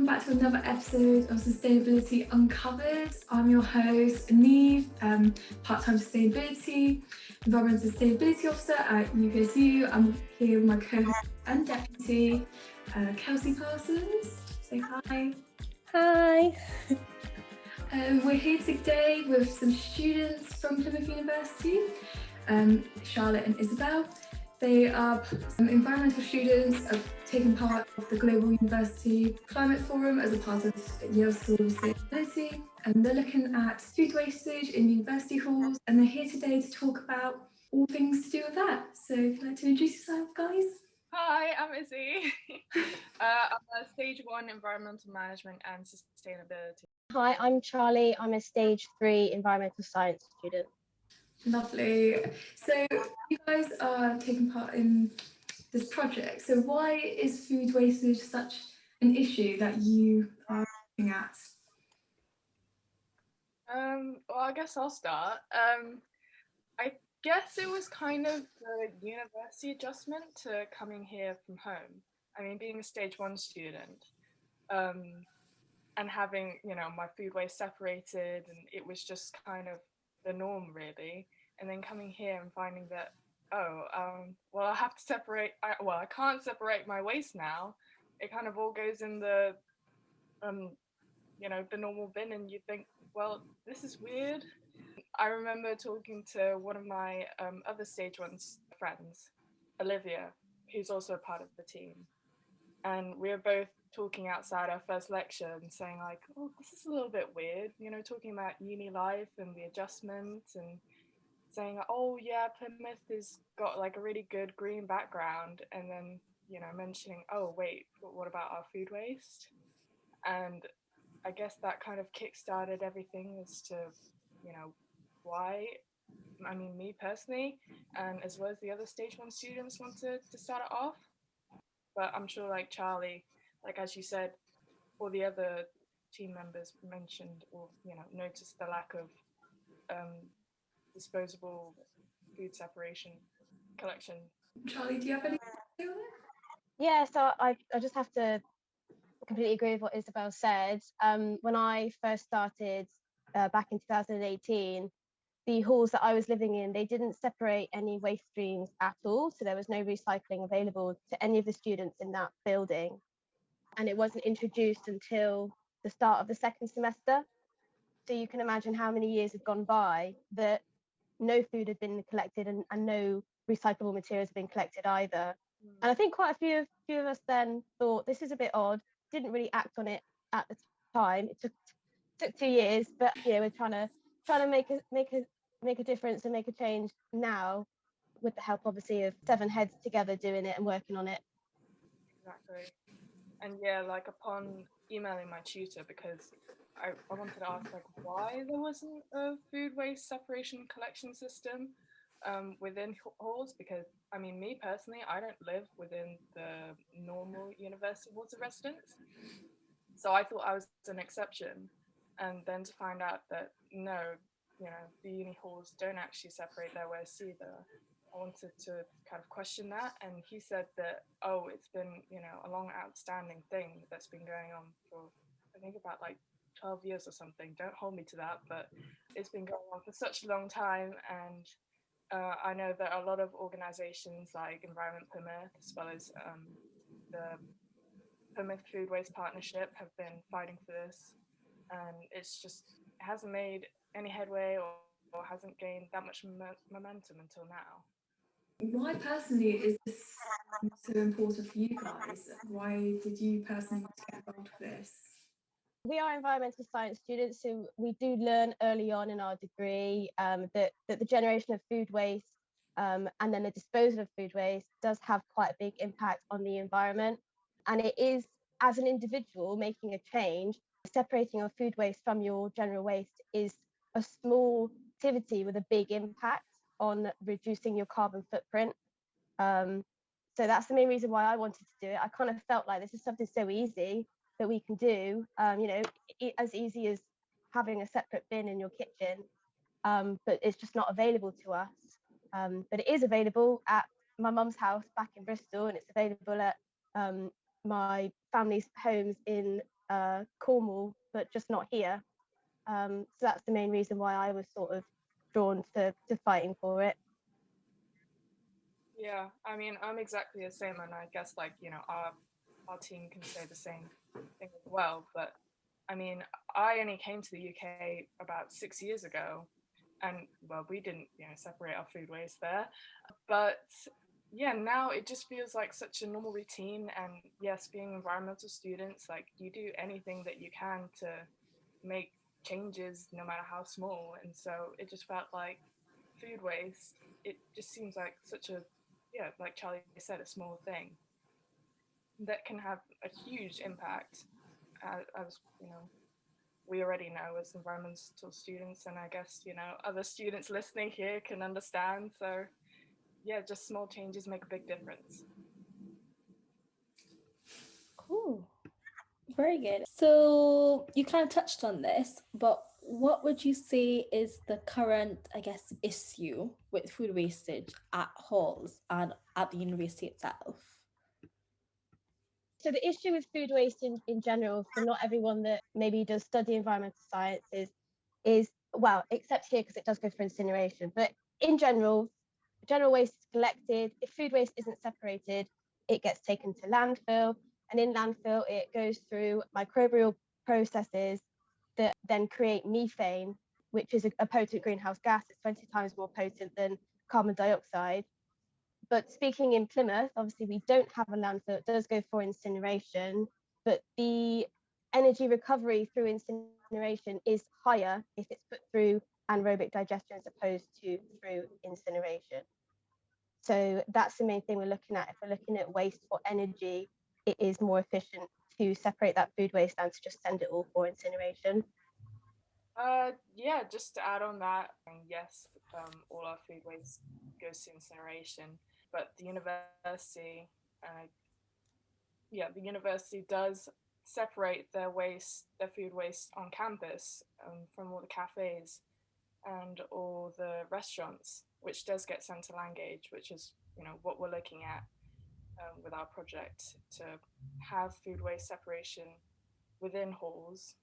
welcome back to another episode of Sustainability Uncovered. I'm your host, Neve, part-time environmental sustainability officer at UPSU. I'm here with my co-host and deputy, Kelsey Parsons. Say hi. Hi. We're here today with some students from Plymouth University, Charlotte and Isabel. They are environmental students taking part of the Global University Climate Forum as a part of Yale School of Sustainability. And they're looking at food wastage in university halls. And they're here today to talk about all things to do with that. So if you'd like to introduce yourself, guys. Hi, I'm Izzy. I'm a Stage 1 Environmental Management and Sustainability. Hi, I'm Charlie. I'm a Stage 3 Environmental Science student. Lovely. So you guys are taking part in this project. So why is food wastage such an issue that you are looking at? Well, I guess I'll start. I guess it was kind of the university adjustment to coming here from home. I mean, being a Stage 1 student, and having, my food waste separated, and it was just kind of the norm, really. And then coming here and finding that, well, I have to separate, I can't separate my waste now. It kind of all goes in the, the normal bin, and you think, well, this is weird. I remember talking to one of my other Stage 1 friends, Olivia, who's also a part of the team. And we were both talking outside our first lecture and saying like, oh, this is a little bit weird, talking about uni life and the adjustments and saying, oh yeah, Plymouth has got like a really good green background, and then, mentioning, oh wait, but what about our food waste? And I guess that kind of kick-started everything as to, why, me personally, and as well as the other Stage 1 students wanted to start it off. But I'm sure like Charlie, like as you said, all the other team members mentioned or, noticed the lack of disposable food separation collection. Charlie, do you have anything to say on it? Yeah, so I just have to completely agree with what Isabel said. When I first started back in 2018, the halls that I was living in, they didn't separate any waste streams at all. So there was no recycling available to any of the students in that building. And it wasn't introduced until the start of the second semester. So you can imagine how many years had gone by that no food had been collected and no recyclable materials had been collected either. And I think quite a few of us then thought this is a bit odd, didn't really act on it at the time. It took 2 years, but we're trying to make a difference and make a change now, with the help obviously of 7 heads together doing it and working on it. Exactly. And yeah, like upon emailing my tutor, because I wanted to ask like why there wasn't a food waste separation collection system within halls, because me personally, I don't live within the normal university halls of residence, so I thought I was an exception. And then to find out that no, the uni halls don't actually separate their waste either, I wanted to kind of question that. And he said that, oh, it's been, a long outstanding thing that's been going on for, I think about like 12 years or something. Don't hold me to that, but it's been going on for such a long time. And I know that a lot of organizations like Environment Plymouth, as well as the Plymouth Food Waste Partnership, have been fighting for this. And it hasn't made any headway or hasn't gained that much momentum until now. Why personally is this so important for you guys? Why did you personally want to get involved with this? We are environmental science students, so we do learn early on in our degree that the generation of food waste and then the disposal of food waste does have quite a big impact on the environment. And it is, as an individual, making a change. Separating your food waste from your general waste is a small activity with a big impact on reducing your carbon footprint. So that's the main reason why I wanted to do it. I kind of felt like this is something so easy that we can do, as easy as having a separate bin in your kitchen, but it's just not available to us. But it is available at my mum's house back in Bristol, and it's available at my family's homes in Cornwall, but just not here. So that's the main reason why I was sort of drawn to fighting for it. Yeah, I mean, I'm exactly the same, and I guess like, you know, our team can say the same thing as well. But I mean, I only came to the UK about 6 years ago, and well, we didn't, you know, separate our food waste there. But yeah, now it just feels like such a normal routine. And yes, being environmental students, like you do anything that you can to make changes, no matter how small. And so it just felt like food waste, it just seems like such a, yeah, like Charlie said, a small thing that can have a huge impact, as you know, we already know as environmental students, and I guess, you know, other students listening here can understand. So yeah, just small changes make a big difference. Cool. Very good. So you kind of touched on this, but what would you say is the current, I guess, issue with food wastage at halls and at the university itself? So the issue with food waste in general, for not everyone that maybe does study environmental sciences, is, well, except here because it does go for incineration, but in general waste is collected. If food waste isn't separated, it gets taken to landfill, and in landfill it goes through microbial processes that then create methane, which is a potent greenhouse gas. It's 20 times more potent than carbon dioxide. But speaking in Plymouth, obviously we don't have a landfill. It does go for incineration, but the energy recovery through incineration is higher if it's put through anaerobic digestion as opposed to through incineration. So that's the main thing we're looking at. If we're looking at waste for energy, it is more efficient to separate that food waste than to just send it all for incineration. Yeah, just to add on that, yes, all our food waste goes to incineration, but the university, the university does separate their food waste on campus, from all the cafes and all the restaurants, which does get sent to Langage, which is, you know, what we're looking at with our project, to have food waste separation within halls,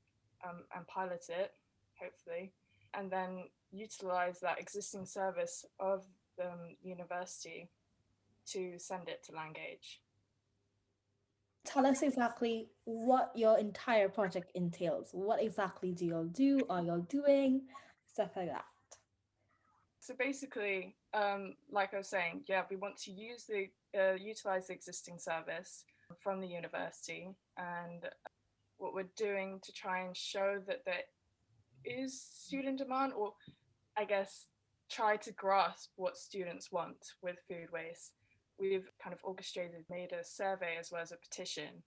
and pilot it, hopefully, and then utilize that existing service of the university to send it to Langage. Tell us exactly what your entire project entails. What exactly do y'all do? Are y'all doing? Stuff like that. So basically, like I was saying, yeah, we want to utilize the existing service from the university, and what we're doing to try and show that there is student demand, or I guess try to grasp what students want with food waste. We've kind of made a survey as well as a petition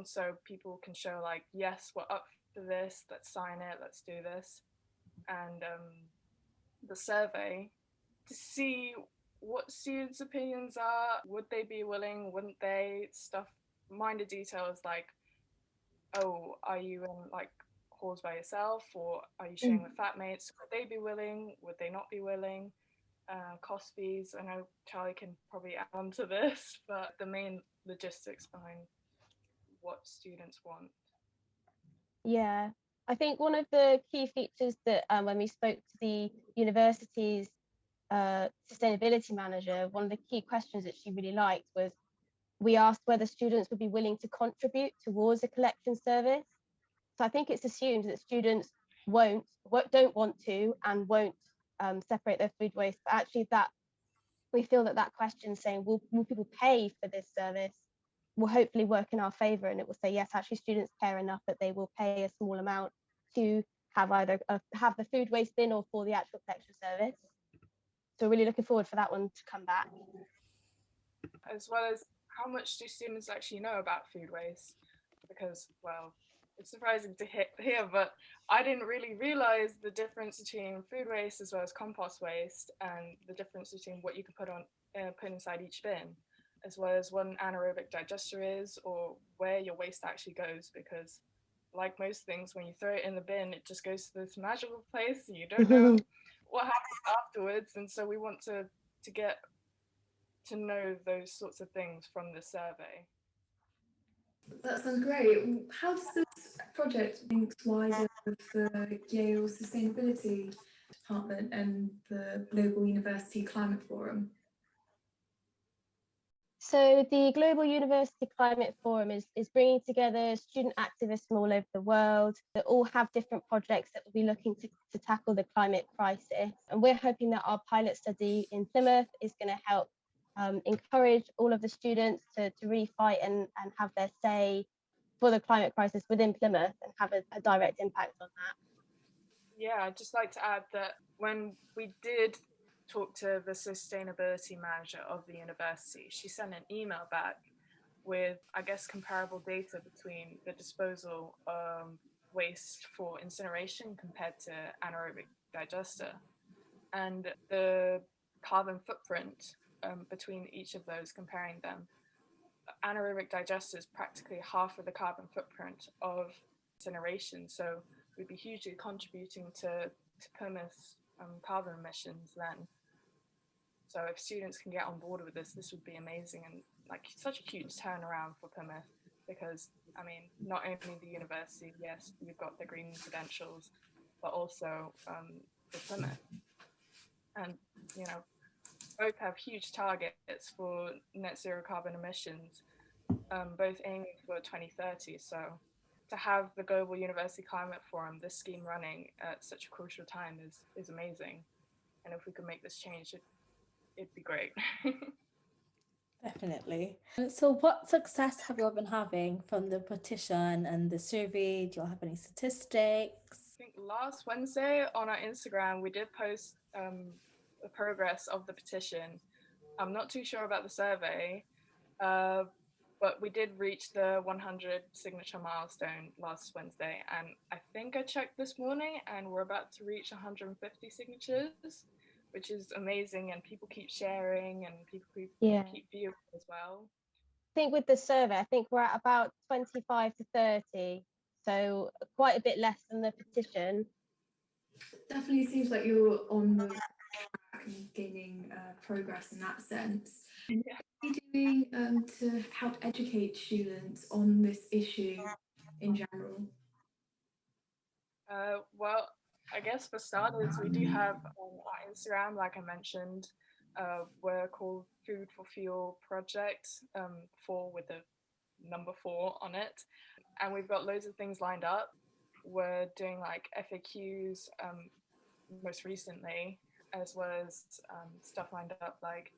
so people can show like, yes, we're up for this, let's sign it, let's do this. And the survey to see what students' opinions are. Would they be willing? Wouldn't they? Stuff, minor details like, oh, are you in like halls by yourself, or are you sharing with flatmates? Would they be willing? Would they not be willing? Cost fees. I know Charlie can probably add on to this, but the main logistics behind what students want. Yeah, I think one of the key features that when we spoke to the university's sustainability manager, one of the key questions that she really liked was, we asked whether students would be willing to contribute towards a collection service. So I think it's assumed that students don't want to and won't separate their food waste, but actually that we feel that question saying, will people pay for this service, will hopefully work in our favour, and it will say, yes, actually students care enough that they will pay a small amount to have either have the food waste bin or for the actual collection service. So really looking forward for that one to come back. As well as, how much do students actually know about food waste? Because, well, it's surprising to hear, but I didn't really realize the difference between food waste as well as compost waste, and the difference between what you can put inside each bin, as well as what an anaerobic digester is, or where your waste actually goes. Because, like most things, when you throw it in the bin, it just goes to this magical place, and you don't know what happens afterwards. And so we want to get to know those sorts of things from the survey. That sounds great. How does this project link wider with the Yale Sustainability Department and the Global University Climate Forum? So the Global University Climate Forum is bringing together student activists from all over the world that all have different projects that will be looking to tackle the climate crisis. And we're hoping that our pilot study in Plymouth is going to help encourage all of the students to really fight and have their say for the climate crisis within Plymouth and have a direct impact on that. Yeah, I'd just like to add that when we did talk to the sustainability manager of the university, she sent an email back with, I guess, comparable data between the disposal waste for incineration compared to anaerobic digester, and the carbon footprint between each of those, comparing them. Anaerobic digester is practically half of the carbon footprint of incineration, so we'd be hugely contributing to Plymouth's carbon emissions then. So if students can get on board with this would be amazing, and like such a huge turnaround for Plymouth, because I mean, not only the university, yes, we've got the green credentials, but also the Plymouth, and you know, both have huge targets for net zero carbon emissions, both aiming for 2030. So to have the Global University Climate Forum, this scheme running at such a crucial time is amazing. And if we could make this change, it'd be great. Definitely. So what success have you all been having from the petition and the survey? Do you all have any statistics? I think last Wednesday on our Instagram, we did post the progress of the petition. I'm not too sure about the survey, but we did reach the 100 signature milestone last Wednesday. And I think I checked this morning and we're about to reach 150 signatures, which is amazing. And people keep sharing and people keep viewing as well. I think with the survey, I think we're at about 25 to 30. So quite a bit less than the petition. Definitely seems like you're on the track and gaining progress in that sense. Yeah. What are you doing to help educate students on this issue in general? Well, I guess for starters, we do have our Instagram, like I mentioned. We're called Food for Fuel Project, 4 with the number 4 on it. And we've got loads of things lined up. We're doing like FAQs most recently, as well as stuff lined up like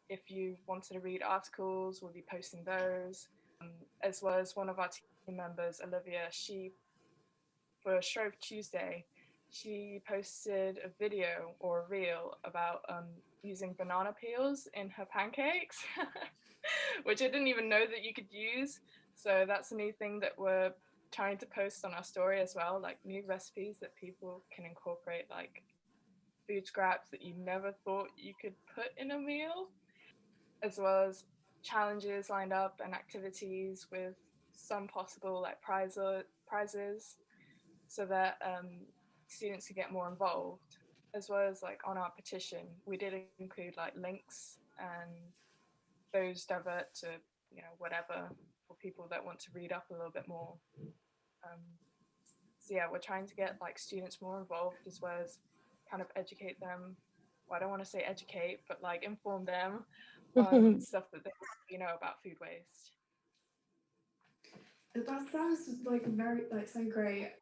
if you wanted to read articles, we'll be posting those. As well as one of our team members, Olivia, for Shrove Tuesday, she posted a video or a reel about using banana peels in her pancakes, which I didn't even know that you could use. So that's a new thing that we're trying to post on our story as well, like new recipes that people can incorporate, like food scraps that you never thought you could put in a meal, as well as challenges lined up and activities with some possible like prizes, so that students can get more involved. As well as like on our petition, we did include like links, and those divert to whatever for people that want to read up a little bit more. So yeah, we're trying to get like students more involved, as well as kind of educate them. Well, I don't want to say educate, but like inform them on stuff that they know about food waste. That sounds like so great.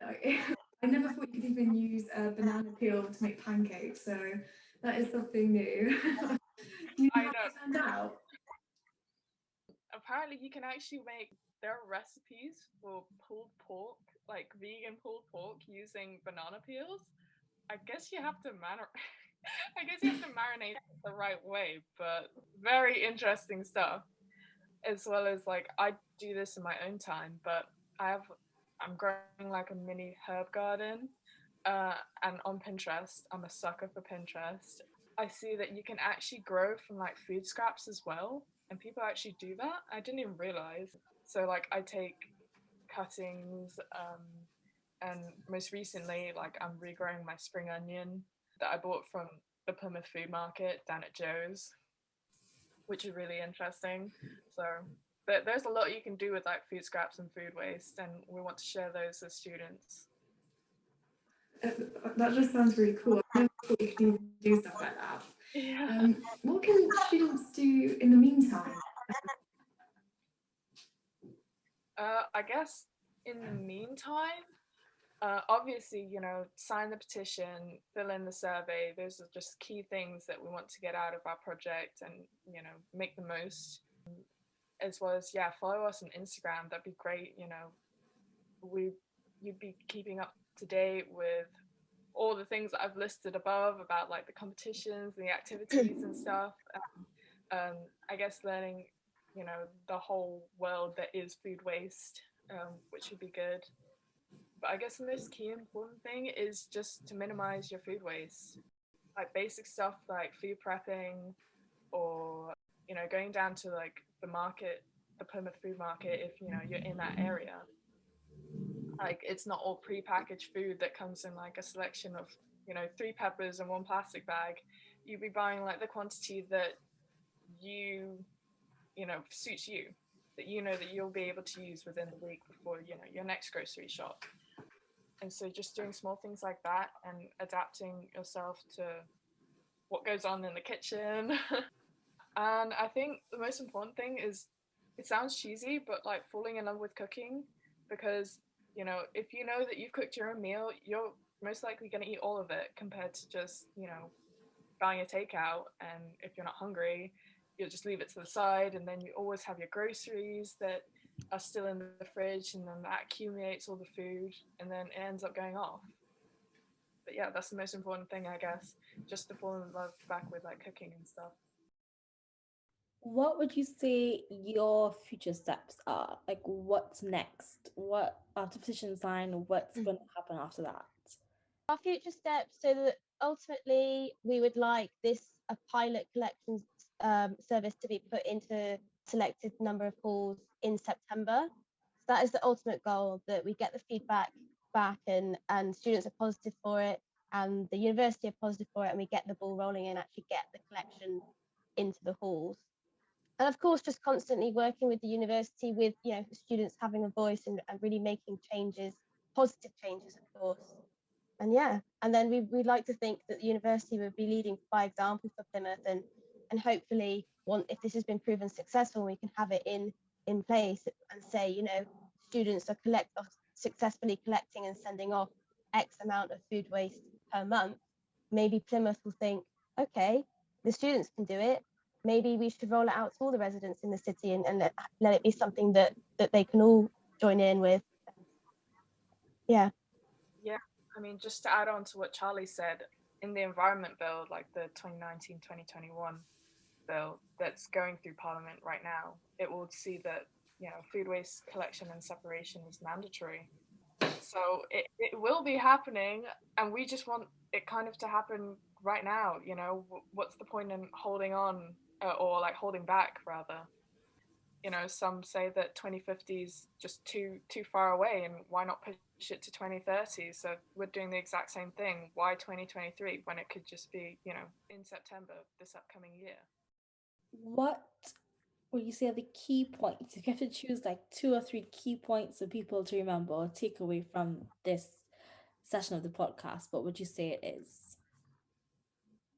I never thought you could even use a banana peel to make pancakes, so that is something new. Do you know how it turned out? Apparently you can actually there are recipes for pulled pork, like vegan pulled pork, using banana peels. I guess you have to marinate it the right way, but very interesting stuff. As well as like I do this in my own time, but I'm growing like a mini herb garden, and on Pinterest, I'm a sucker for Pinterest. I see that you can actually grow from like food scraps as well, and people actually do that. I didn't even realize. So like I take cuttings, and most recently like I'm regrowing my spring onion that I bought from the Plymouth food market down at Joe's, which is really interesting. So there's a lot you can do with like food scraps and food waste, and we want to share those as students. That just sounds really cool. I never thought you could even do stuff like that. Yeah. What can students do in the meantime? I guess in the meantime, obviously, sign the petition, fill in the survey. Those are just key things that we want to get out of our project and, make the most. As well as, follow us on Instagram. That'd be great. You'd be keeping up to date with all the things that I've listed above about like the competitions and the activities and stuff. I guess learning, the whole world that is food waste, which would be good. But I guess the most key important thing is just to minimize your food waste. Like basic stuff like food prepping, or, going down to like the market, the Plymouth food market, if, you're in that area. Like it's not all pre-packaged food that comes in like a selection of, 3 peppers in 1 plastic bag. You'd be buying like the quantity that suits you, that that you'll be able to use within the week before, your next grocery shop. And so just doing small things like that and adapting yourself to what goes on in the kitchen. And I think the most important thing is, it sounds cheesy, but like falling in love with cooking, because, if you know that you've cooked your own meal, you're most likely going to eat all of it compared to just, buying a takeout. And if you're not hungry, you'll just leave it to the side, and then you always have your groceries that are still in the fridge, and then that accumulates all the food, and then it ends up going off. But yeah, that's the most important thing, I guess, just to fall in love back with like cooking and stuff. What would you say your future steps are? Like, what's next? What after petition sign? What's going to happen after that? Our future steps, so that ultimately we would like a pilot collections service to be put into selected number of halls in September. So that is the ultimate goal, that we get the feedback back and students are positive for it, and the university are positive for it, and we get the ball rolling and actually get the collection into the halls. And of course, just constantly working with the university, with students having a voice and really making changes, positive changes, of course. And then we'd like to think that the university would be leading by example for Plymouth, and hopefully, if this has been proven successful, we can have it in place and say, students are successfully collecting and sending off X amount of food waste per month. Maybe Plymouth will think, okay, the students can do it. Maybe we should roll it out to all the residents in the city and let it be something that they can all join in with. Yeah. I mean, just to add on to what Charlie said, in the Environment Bill, like the 2019-2021 bill that's going through Parliament right now, it will see that, food waste collection and separation is mandatory. So it will be happening, and we just want it kind of to happen right now. What's the point in holding on, or like holding back rather? Some say that 2050 is just too far away, and why not push it to 2030? So we're doing the exact same thing. Why 2023 when it could just be, in September this upcoming year? What would you say are the key points? If you have to choose like 2 or 3 key points for people to remember or take away from this session of the podcast, what would you say it is?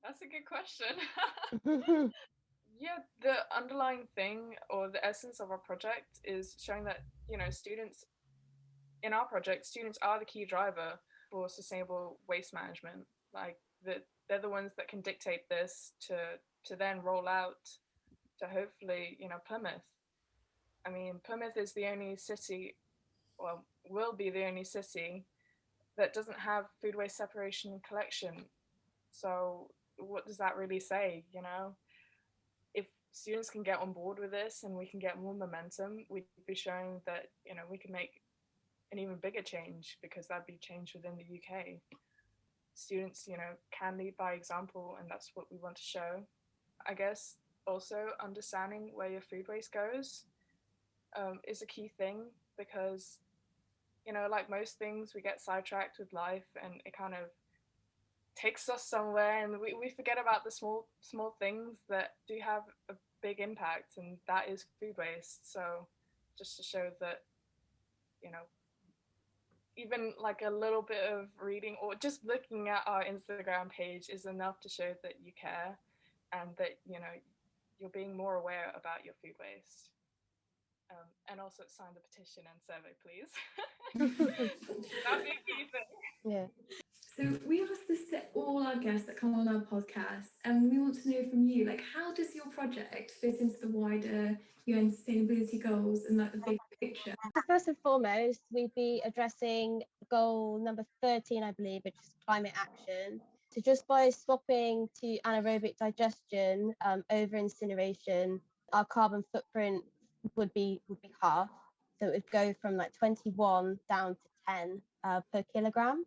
That's a good question. Yeah, the underlying thing, or the essence of our project, is showing that, students in our project, students are the key driver for sustainable waste management. Like they're the ones that can dictate this to then roll out to hopefully, Plymouth. I mean, Plymouth is the only city, well, will be the only city that doesn't have food waste separation and collection. So what does that really say, If students can get on board with this and we can get more momentum, we'd be showing that, we can make an even bigger change, because that'd be change within the UK. Students, can lead by example, and that's what we want to show. I guess also understanding where your food waste goes is a key thing, because, like most things, we get sidetracked with life and it kind of takes us somewhere, and we forget about the small things that do have a big impact, and that is food waste. So just to show that, you know, even like a little bit of reading or just looking at our Instagram page is enough to show that you care and that, you know, you're being more aware about your food waste. And also sign the petition and survey, please. That'd be a key thing. Yeah. So we ask this to all our guests that come on our podcast, and we want to know from you, like, how does your project fit into the wider UN sustainability goals and like the big picture? So first and foremost, we'd be addressing goal number 13, I believe, which is climate action. So just by swapping to anaerobic digestion over incineration, our carbon footprint would be half. So it would go from like 21 down to 10 per kilogram.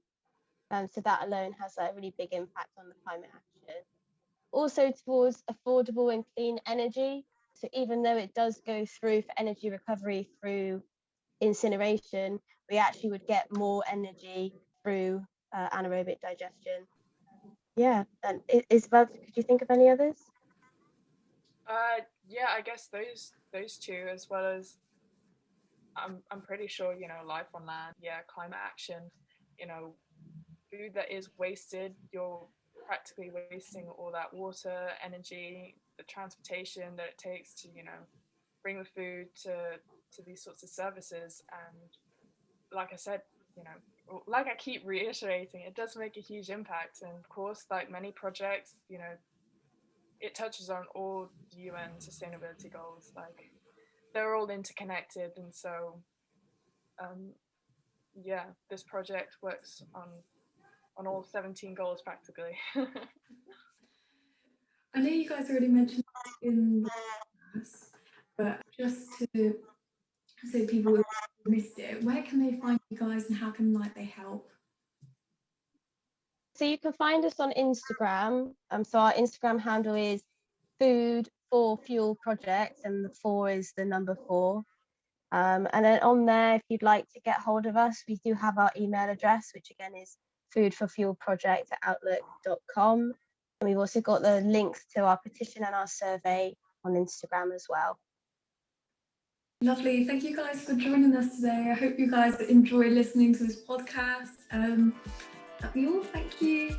So that alone has a really big impact on the climate action. Also towards affordable and clean energy. So even though it does go through for energy recovery through incineration, we actually would get more energy through anaerobic digestion. Yeah, and Isabel, could you think of any others? Yeah, I guess those two, as well as I'm pretty sure, you know, life on land. Yeah, climate action. You know, food that is wasted, you're practically wasting all that water, energy, the transportation that it takes to, you know, bring the food to these sorts of services. And like I said, you know, like I keep reiterating, it does make a huge impact. And of course, like many projects, you know, it touches on all UN sustainability goals. Like they're all interconnected, and so yeah, this project works on all 17 goals practically. I know you guys already mentioned this in the class, but just to so people who missed it, where can they find you guys and how can they help? So you can find us on Instagram. So our Instagram handle is Food for Fuel Project, and the 4 is the number 4. And then on there, if you'd like to get hold of us, we do have our email address, which again is foodforfuelproject@outlook.com. And we've also got the links to our petition and our survey on Instagram as well. Lovely. Thank you guys for joining us today. I hope you guys enjoy listening to this podcast. That'll be all. Thank you.